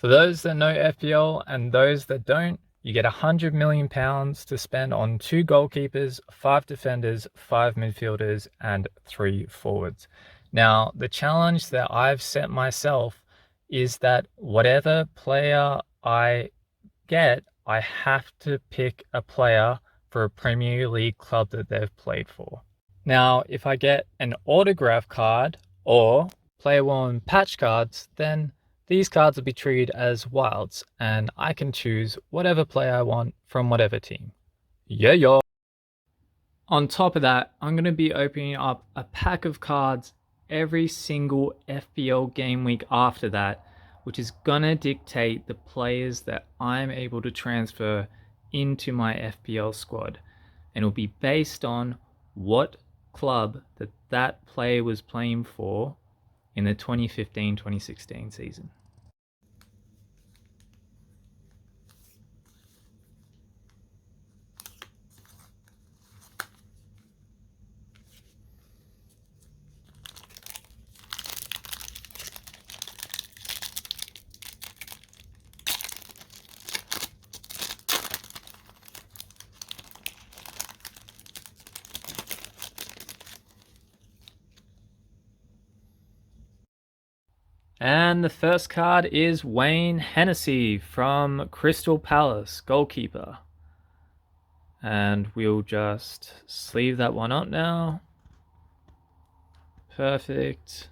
For those that know FPL and those that don't, you get £100 million to spend on 2 goalkeepers, 5 defenders, 5 midfielders, and 3 forwards. Now, the challenge that I've set myself is that whatever player I get, I have to pick a player for a Premier League club that they've played for. Now, if I get an autograph card or player worn patch cards, then these cards will be treated as wilds, and I can choose whatever player I want from whatever team. Yeah. On top of that, I'm going to be opening up a pack of cards every single FPL game week after that, which is going to dictate the players that I'm able to transfer into my FPL squad. And it'll be based on what club that player was playing for in the 2015-2016 season. And the first card is Wayne Hennessy from Crystal Palace, goalkeeper. And we'll just sleeve that one up now. Perfect.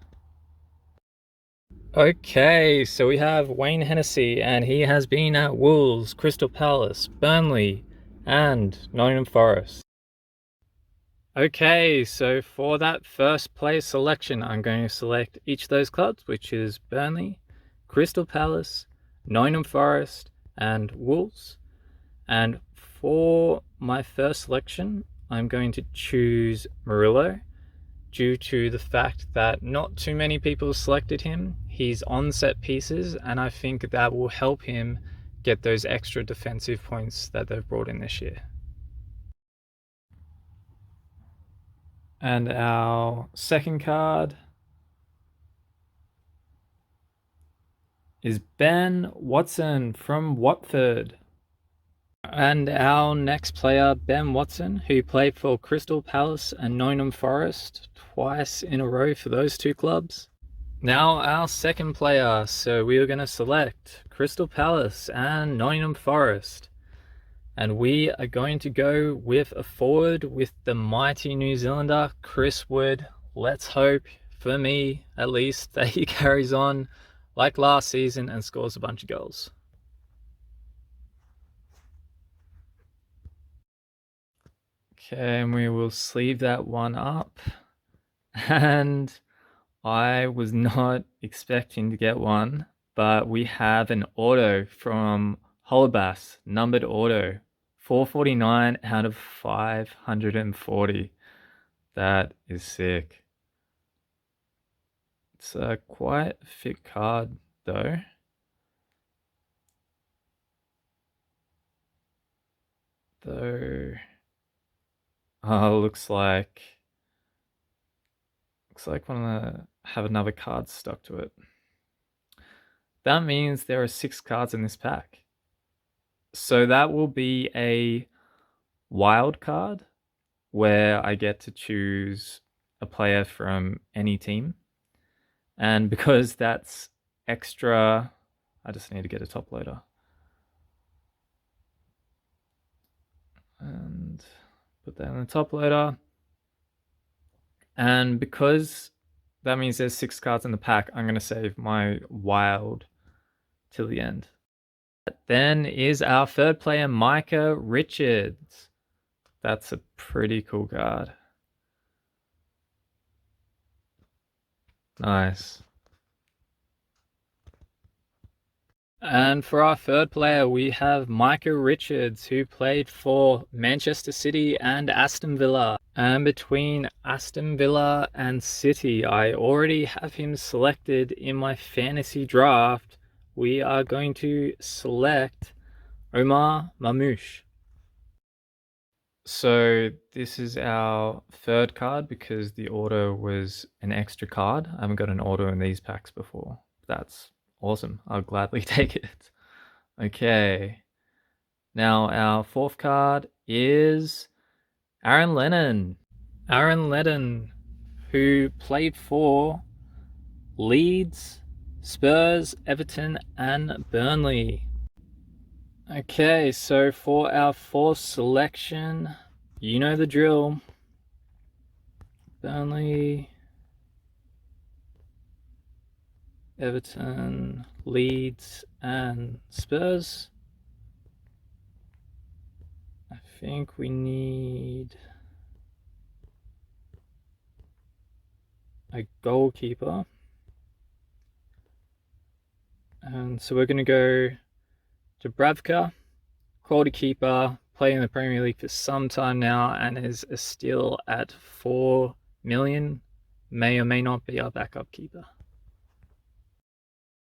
Okay, so we have Wayne Hennessy, and he has been at Wolves, Crystal Palace, Burnley, and Nottingham Forest. Okay, so for that first player selection, I'm going to select each of those clubs, which is Burnley, Crystal Palace, Nottingham Forest, and Wolves. And for my first selection, I'm going to choose Murillo due to the fact that not too many people selected him. He's on set pieces, and I think that will help him get those extra defensive points that they've brought in this year. And our second card is Ben Watson from Watford. And our next player, Ben Watson, who played for Crystal Palace and Nottingham Forest twice in a row for those two clubs. Now our second player, so we are going to select Crystal Palace and Nottingham Forest. And we are going to go with a forward with the mighty New Zealander, Chris Wood. Let's hope, for me at least, that he carries on like last season and scores a bunch of goals. Okay, and we will sleeve that one up. And I was not expecting to get one, but we have an auto from Holobas, numbered auto, 449 out of 540. That is sick. It's a quite a fit card though. Looks like one of the have another card stuck to it. That means there are 6 cards in this pack. So that will be a wild card where I get to choose a player from any team. And because that's extra, I just need to get a top loader. And put that in the top loader. And because that means there's 6 cards in the pack, I'm going to save my wild till the end. Then is our third player, Micah Richards. That's a pretty cool card. Nice. And for our third player, we have Micah Richards, who played for Manchester City and Aston Villa. And between Aston Villa and City, I already have him selected in my fantasy draft. We are going to select Omar Mamouche. So this is our third card because the auto was an extra card. I haven't got an auto in these packs before. That's Awesome. I'll gladly take it. Okay. Now our fourth card is Aaron Lennon. Aaron Lennon, who played for Leeds, Spurs, Everton, and Burnley. Okay, so for our fourth selection, you know the drill. Burnley, Everton, Leeds, and Spurs. I think we need a goalkeeper. And so we're going to go Dubravka, quality keeper, playing in the Premier League for some time now and is still at 4 million. May or may not be our backup keeper.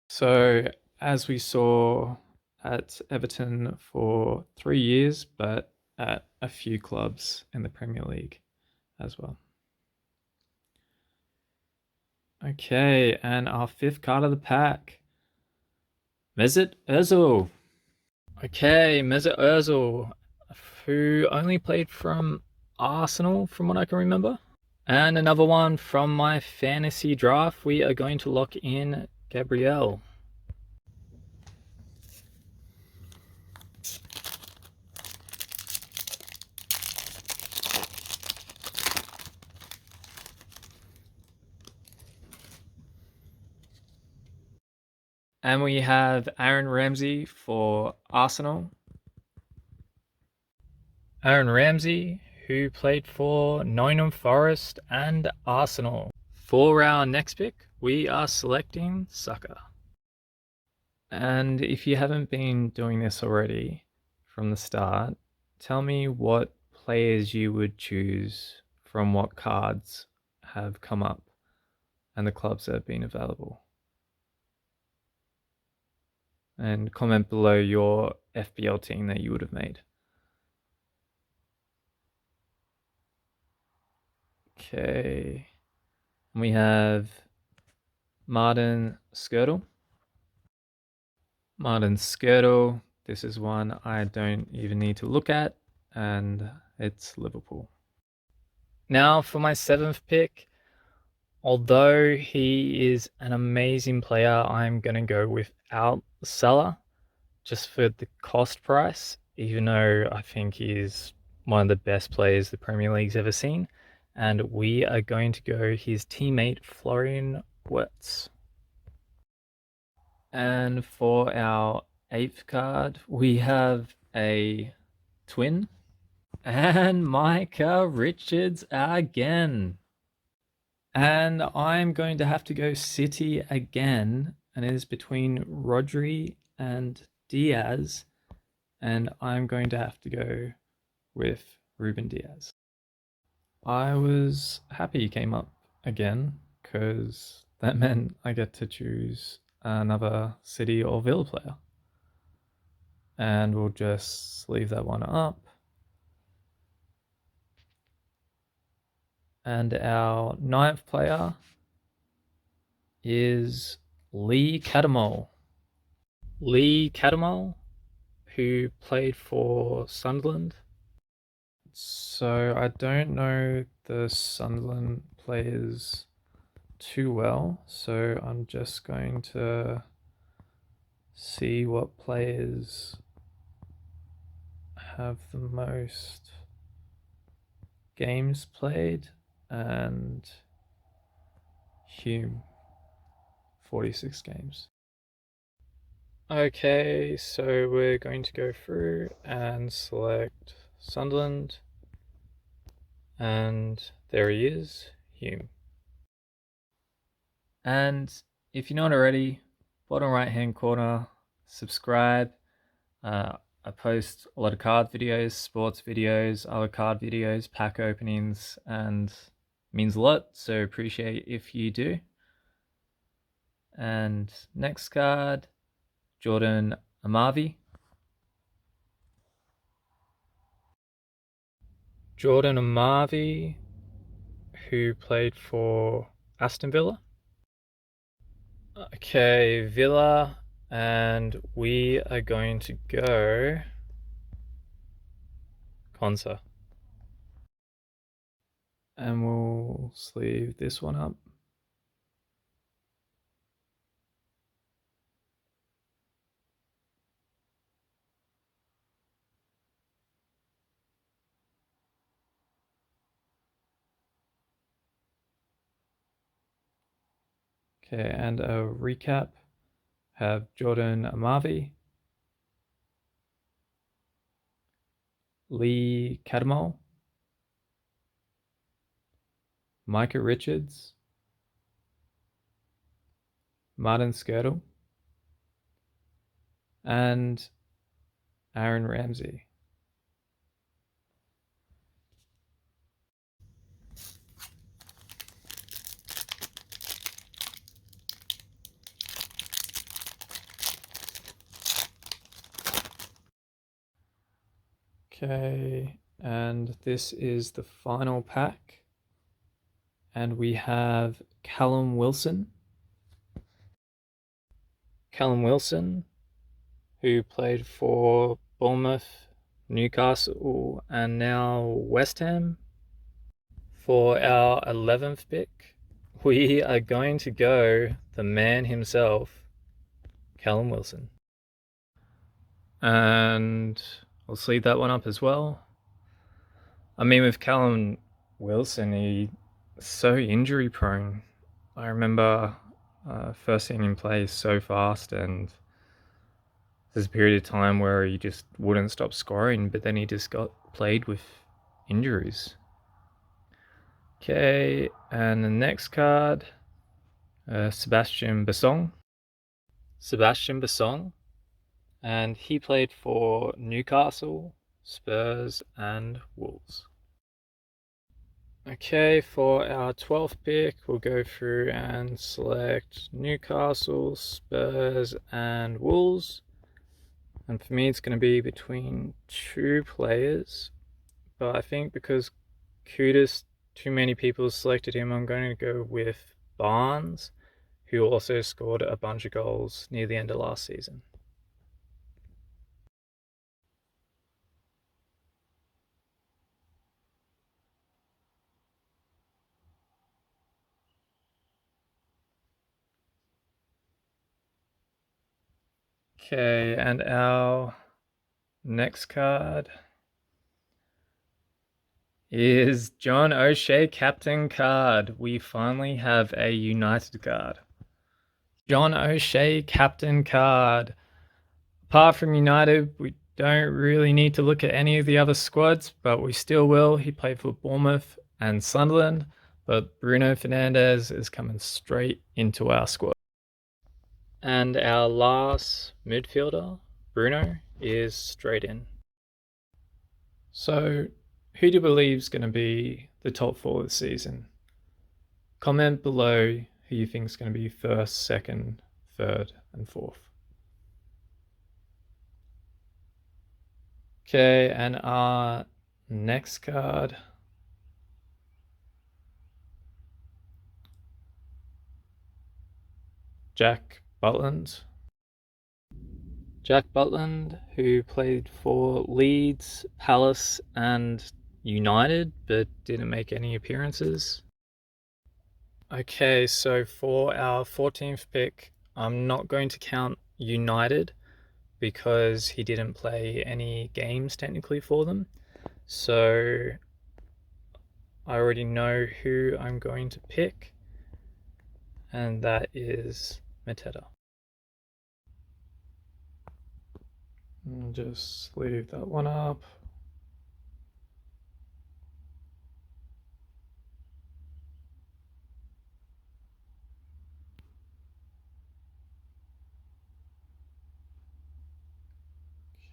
So as we saw at Everton for 3 years, but at a few clubs in the Premier League as well. Okay, and our fifth card of the pack, Mesut Ozil. Okay, Mesut Ozil, who only played from Arsenal from what I can remember. And another one from my fantasy draft, we are going to lock in Gabriel. And we have Aaron Ramsey for Arsenal. Aaron Ramsey, who played for Nottingham Forest and Arsenal. For our next pick, we are selecting Saka. And if you haven't been doing this already from the start, tell me what players you would choose from what cards have come up and the clubs that have been available. And comment below your FPL team that you would have made. Okay. We have Martin Skirtle. Martin Skirtle. This is one I don't even need to look at, and it's Liverpool. Now for my seventh pick. Although he is an amazing player, I'm going to go without Salah just for the cost price, even though I think he's one of the best players the Premier League's ever seen. And we are going to go his teammate Florian Wirtz. And for our eighth card, we have a twin and Micah Richards again. And I'm going to have to go City again, and it is between Rodri and Diaz, and I'm going to have to go with Ruben Diaz. I was happy he came up again, because that meant I get to choose another City or Villa player. And we'll just leave that one up. And our ninth player is Lee Cattermole. Lee Cattermole, who played for Sunderland. So I don't know the Sunderland players too well, so I'm just going to see what players have the most games played, and Hume, 46 games. Okay, so we're going to go through and select Sunderland, and there he is, Hume. And if you're not already, bottom right hand corner, subscribe. I post a lot of card videos, sports videos, other card videos, pack openings, and it means a lot, so appreciate if you do. And next card, Jordan Amavi. Jordan Amavi, who played for Aston Villa. Okay, Villa, and we are going to go Consa. And we'll sleeve this one up. Okay, and a recap. Have Jordan Amavi, Lee Cadmol, Micah Richards, Martin Skirtle, and Aaron Ramsey. Okay, and this is the final pack. And we have Callum Wilson. Callum Wilson, who played for Bournemouth, Newcastle, and now West Ham. For our 11th pick, we are going to go the man himself, Callum Wilson. And I'll sleeve that one up as well. I mean, with Callum Wilson, he's so injury prone. I remember first seeing him play so fast, and there's a period of time where he just wouldn't stop scoring, but then he just got played with injuries. Okay, and the next card, Sebastian Bassong. Sebastian Bassong, and he played for Newcastle, Spurs, and Wolves. Okay, for our 12th pick, we'll go through and select Newcastle, Spurs, and Wolves. And for me, it's going to be between two players. But I think because Kudus, too many people selected him, I'm going to go with Barnes, who also scored a bunch of goals near the end of last season. Okay, and our next card is John O'Shea captain card. We finally have a United card. John O'Shea captain card. Apart from United, we don't really need to look at any of the other squads, but we still will. He played for Bournemouth and Sunderland, but Bruno Fernandes is coming straight into our squad. And our last midfielder, Bruno, is straight in. So, who do you believe is going to be the top four this season? Comment below who you think is going to be first, second, third, and fourth. Okay, and our next card Jack Butland. Jack Butland, who played for Leeds, Palace, and United, but didn't make any appearances. Okay, so for our 14th pick, I'm not going to count United because he didn't play any games technically for them. So I already know who I'm going to pick, and that is Mateta. And just leave that one up.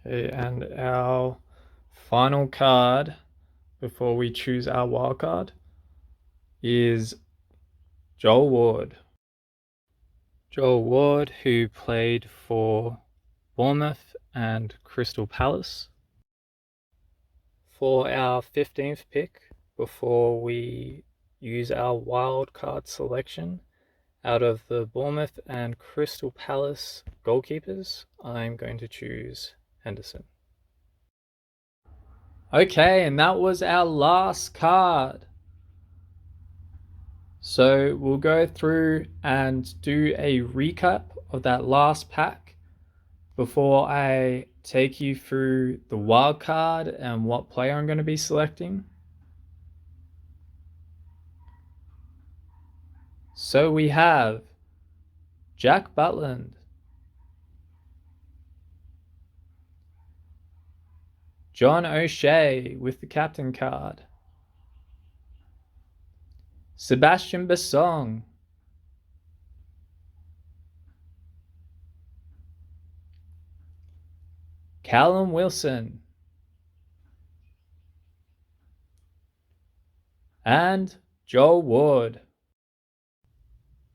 Okay, and our final card before we choose our wild card is Joel Ward. Joel Ward, who played for Bournemouth and Crystal Palace. For our 15th pick, before we use our wild card selection, Out of the Bournemouth and Crystal Palace goalkeepers, I'm going to choose Henderson. Okay, and that was our last card. So we'll go through and do a recap of that last pack before I take you through the wild card and what player I'm going to be selecting. So we have Jack Butland, John O'Shea with the captain card, Sebastian Bassong, Callum Wilson, and Joel Ward.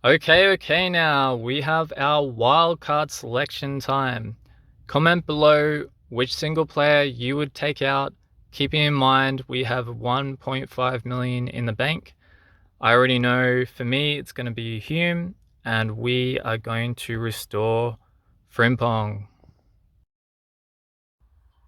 Okay, now we have our wildcard selection time. Comment below which single player you would take out, keeping in mind we have 1.5 million in the bank. I already know for me it's going to be Hume, and we are going to restore Frimpong.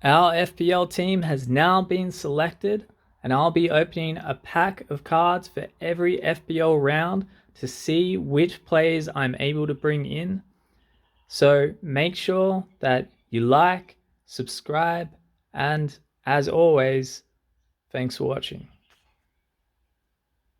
Our FPL team has now been selected, and I'll be opening a pack of cards for every FPL round to see which players I'm able to bring in. So make sure that you like, subscribe, and as always, thanks for watching.